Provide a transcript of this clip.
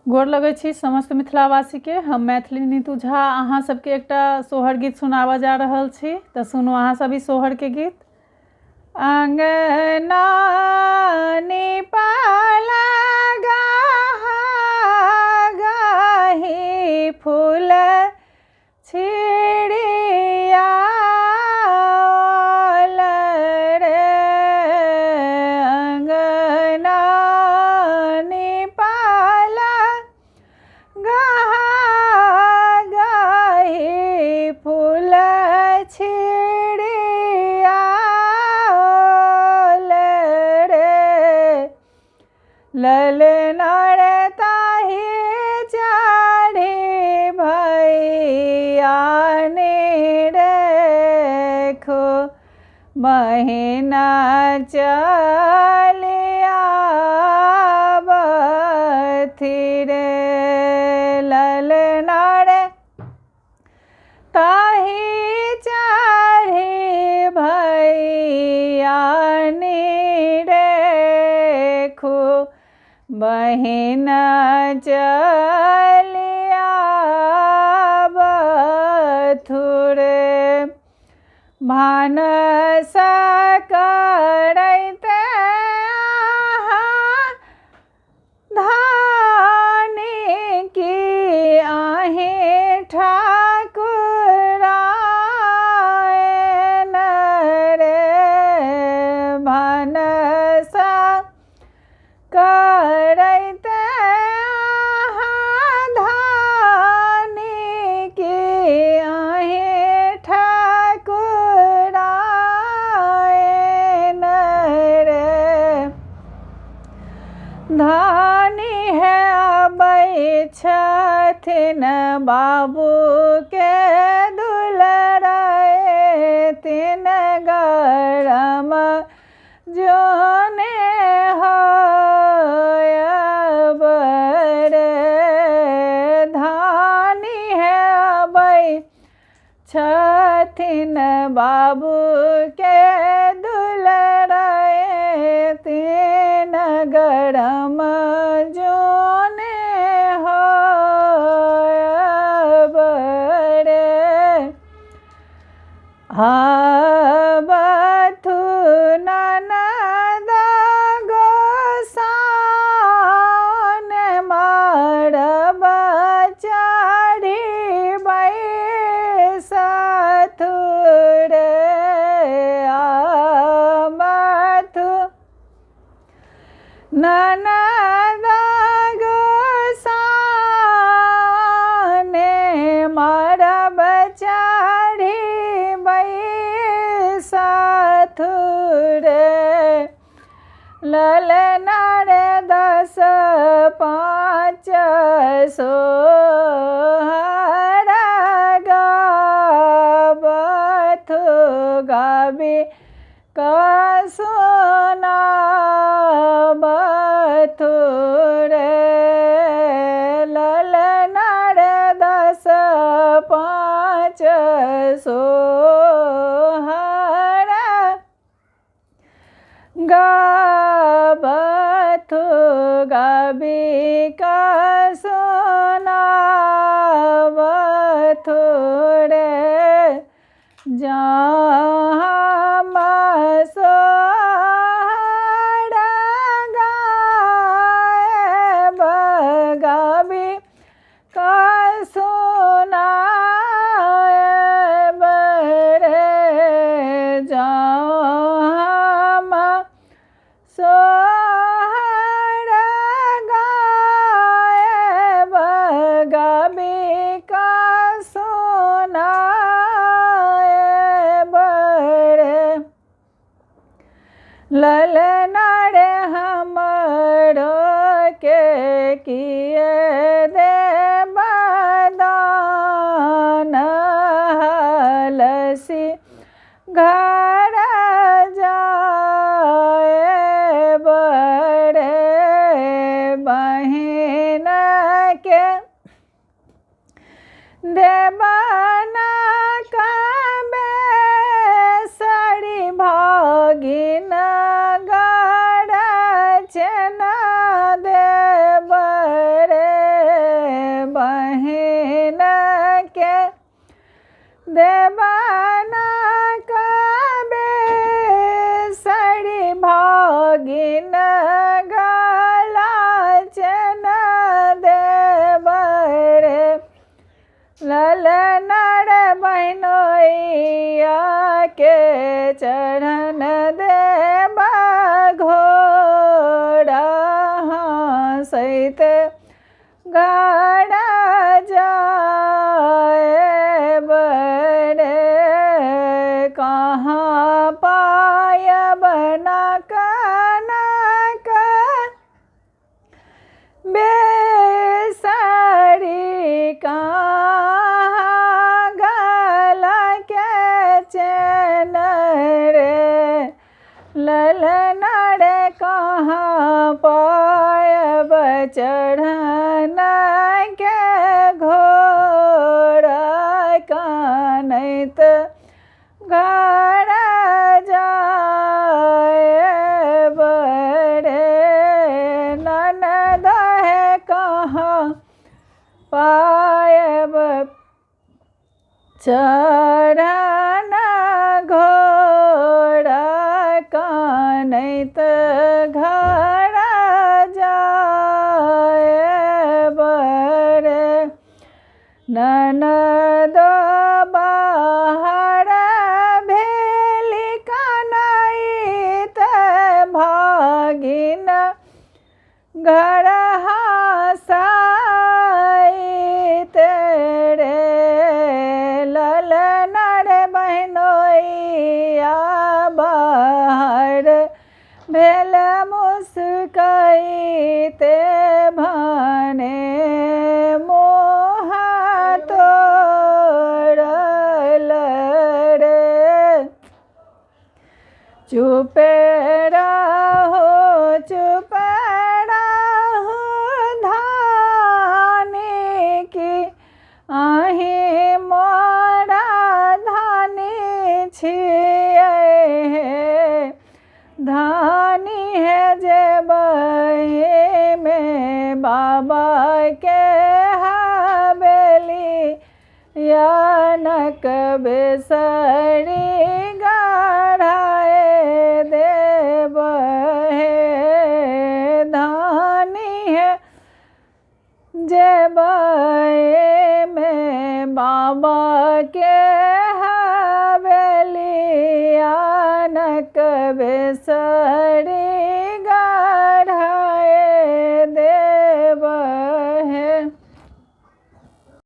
गोर लगै छी समस्त मिथिलावासी के। हम मैथिली नीतू झा अहाँ सबके एकटा सोहर गीत सुनाबऽ जा रहल छी, तऽ सुनू अहाँ सभी सोहर के गीत। अंगना निपाला गाही फूल छिड़िया रे, अंगना निपाला गाही फूल छिड़िया रे, ललना रे ताही चढ़ी भैया देखो महीना चलिया बथी रे, ललना रे ताही चढ़ी भैया देखो महीना चलिया बथुरे, भानस करैते धानी की आहे ठाकुरायन रे, भानस करैते धानी की आहे ठाकुरायन रे, धानी है अबै छथिन बाबू के दुलराए, तीन गरम जोने होयब रे, धानी है अबै छथिन बाबू के दुलराए, तीन गरम जोने होयब रे, बथु ननद गोसाउन मरब चढ़ी बैसथु रे, बथु ननद गोसाउन मरब चढ़ी बैसथु रे, ललना रे 10-5 सोहर गाबथु गाबी सुनाबथु रे, ललना रे 10-5 सोहर गाबथु गाबी सुनाबथु रे, हम सोहर गायब गाबी सुनायब रे, हम सोहर गायब गाबी सुनायब रे, ललना रे हमरो के किए देब दान, हलसी घर जाएब रे, बहिन के देबना कबे सड़ी भागिन गड़ छना देब रे, सहित घर जाए बड़े कहाँ पायब नाक नाक बेसरी कहाँ गला के चैन रे ललना रे कहाँ पायब चढ़न के घोड़ा कानैत घर जाए बड़े ननद है कहाँ पायब चढ़न घोड़ा कानैत घर जाए बड़े ननद बाहर भेली कानैत भागिन घर हँसाइत रे ललना रे बहनोइया बाहर भेल मुस्कैते भने मोह तोड़ल रे चुप रहो चुप रहो धानी की अहीं मोरा धानी छियै धानी है जे बहे में बाबा के हवेली यानक बेसरी गढ़ाए देव है धानी है जे बहे में बाबा के